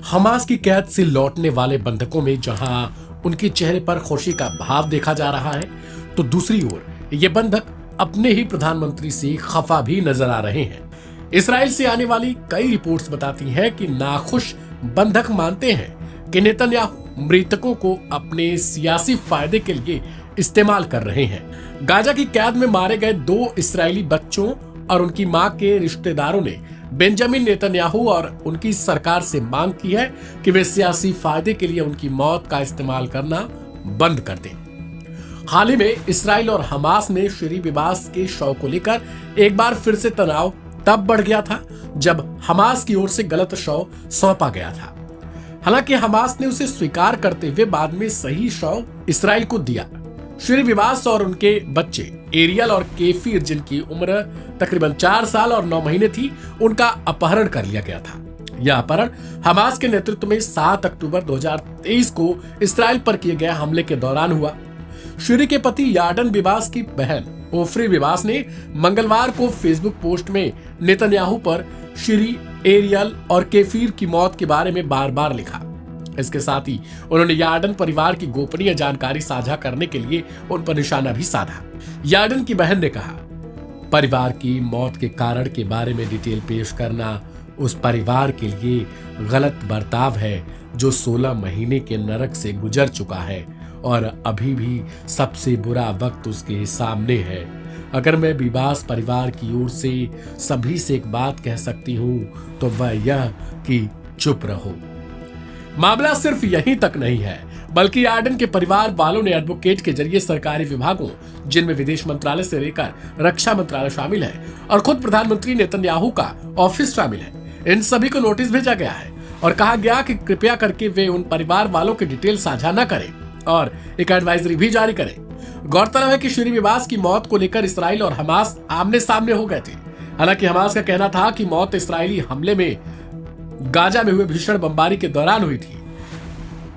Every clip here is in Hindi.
हमास की कैद से लौटने वाले बंधकों में जहां उनके चेहरे पर खुशी का भाव देखा जा रहा है, तो दूसरी ओर ये बंधक अपने ही प्रधानमंत्री से खफा भी नजर आ रहे हैं। इसराइल से आने वाली कई रिपोर्ट्स बताती हैं कि नाखुश बंधक मानते हैं कि नेतन्याहू मृतकों को अपने सियासी फायदे के लिए इस्तेमाल कर रहे हैं। गाजा की कैद में मारे गए 2 इस्राएली बच्चों और उनकी मां के रिश्तेदारों ने बेंजामिन नेतन्याहू और उनकी सरकार से मांग की है कि वे सियासी फायदे के लिए उनकी मौत का इस्तेमाल करना बंद कर दें। हाल ही में इसराइल और हमास में श्री बिबास के शव को लेकर एक बार फिर से तनाव तब बढ़ गया था जब हमास की ओर से गलत शव सौंपा गया था। हालांकि हमास ने उसे स्वीकार करते हुए बाद में सही शव इसराइल को दिया। श्री बिबास और उनके बच्चे एरियल और केफीर, जिनकी उम्र तकरीबन 4 साल और 9 महीने थी, उनका अपहरण कर लिया गया था। यह अपहरण हमास के नेतृत्व में 7 अक्टूबर 2023 को इसराइल पर किए गए हमले के दौरान हुआ। श्री के पति यार्डन बिबास की बहन ओफ्री बिबास ने मंगलवार को फेसबुक पोस्ट में नेतन्याहू पर श्री, एरियल और केफीर की मौत के बारे में बार बार लिखा। इसके साथ ही उन्होंने यार्डन परिवार की गोपनीय जानकारी साझा करने के लिए उन पर निशाना भी साधा। यार्डन की बहन ने कहा, परिवार की मौत के कारण के बारे में डिटेल पेश करना उस परिवार के लिए गलत बर्ताव है जो 16 महीने के नरक से गुजर चुका है और अभी भी सबसे बुरा वक्त उसके सामने है। अगर मैं बिबास परिवार की ओर से सभी से एक बात कह सकती हूँ तो वह यह कि चुप रहो। मामला सिर्फ यहीं तक नहीं है, बल्कि यार्डन के परिवार वालों ने एडवोकेट के जरिए सरकारी विभागों, जिनमें विदेश मंत्रालय से लेकर रक्षा मंत्रालय शामिल है और खुद प्रधानमंत्री नेतन्याहू का ऑफिस शामिल है, इन सभी को नोटिस भेजा गया है और कहा गया कि कृपया करके वे उन परिवार वालों की डिटेल साझा न करें और एक एडवाइजरी भी जारी करें। गौरतलब है कि श्री बिबास की मौत को लेकर इसराइल और हमास आमने सामने हो गए थे। हालांकि हमास का कहना था कि मौत इसराइली हमले में गाजा में हुए भीषण बमबारी के दौरान हुई थी।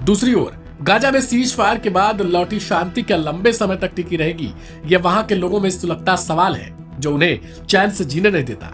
दूसरी ओर गाजा में सीज फायर के बाद लौटी शांति क्या लंबे समय तक टिकी रहेगी, यह वहां के लोगों में सुलगता सवाल है जो उन्हें चैन से जीने नहीं देता।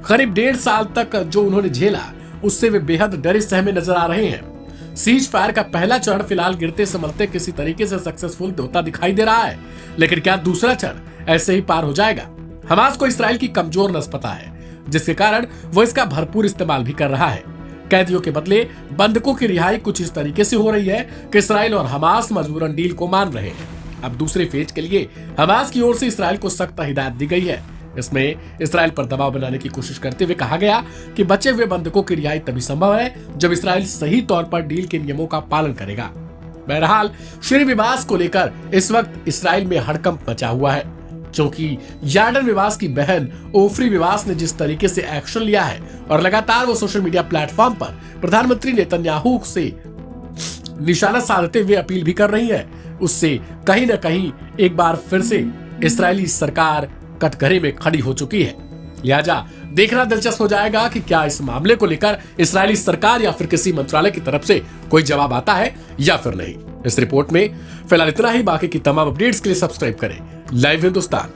करीब 1.5 साल तक जो उन्होंने झेला, उससे वे बेहद डरे सहमे नजर आ रहे हैं। सीज फायर का पहला चरण फिलहाल गिरते संभलते किसी तरीके से सक्सेसफुल होता दिखाई दे रहा है, लेकिन क्या दूसरा चरण ऐसे ही पार हो जाएगा? हमास को इसराइल की कमजोर नस पता है, जिसके कारण वो इसका भरपूर इस्तेमाल भी कर रहा है। कैदियों के बदले बंधकों की रिहाई कुछ इस तरीके से हो रही है कि इसराइल और हमास मजबूरन डील को मान रहे हैं। अब दूसरे फेज के लिए हमास की ओर से इसराइल को सख्त हिदायत दी गई है। इसमें इसराइल पर दबाव बनाने की कोशिश करते हुए कहा गया कि बचे हुए बंधकों की रिहाई तभी संभव है जब इसराइल सही तौर पर डील के नियमों का पालन करेगा। बहरहाल श्री बिबास को लेकर इस वक्त इसराइल में हड़कंप मचा हुआ है, क्योंकि यार्डन बिबास की बहन ओफ्री बिबास ने जिस तरीके से एक्शन लिया है और लगातार वो सोशल मीडिया प्लेटफॉर्म पर प्रधानमंत्री नेतन्याहू से निशाना साधते हुए अपील भी कर रही है, उससे कहीं न कहीं एक बार फिर से इसराइली सरकार कटघरे में खड़ी हो चुकी है। लिहाजा देखना दिलचस्प हो जाएगा कि क्या इस मामले को लेकर इसराइली सरकार या फिर किसी मंत्रालय की तरफ से कोई जवाब आता है या फिर नहीं। इस रिपोर्ट में फिलहाल इतना ही। बाकी की तमाम अपडेट्स के लिए सब्सक्राइब करें लाइव हिंदुस्तान।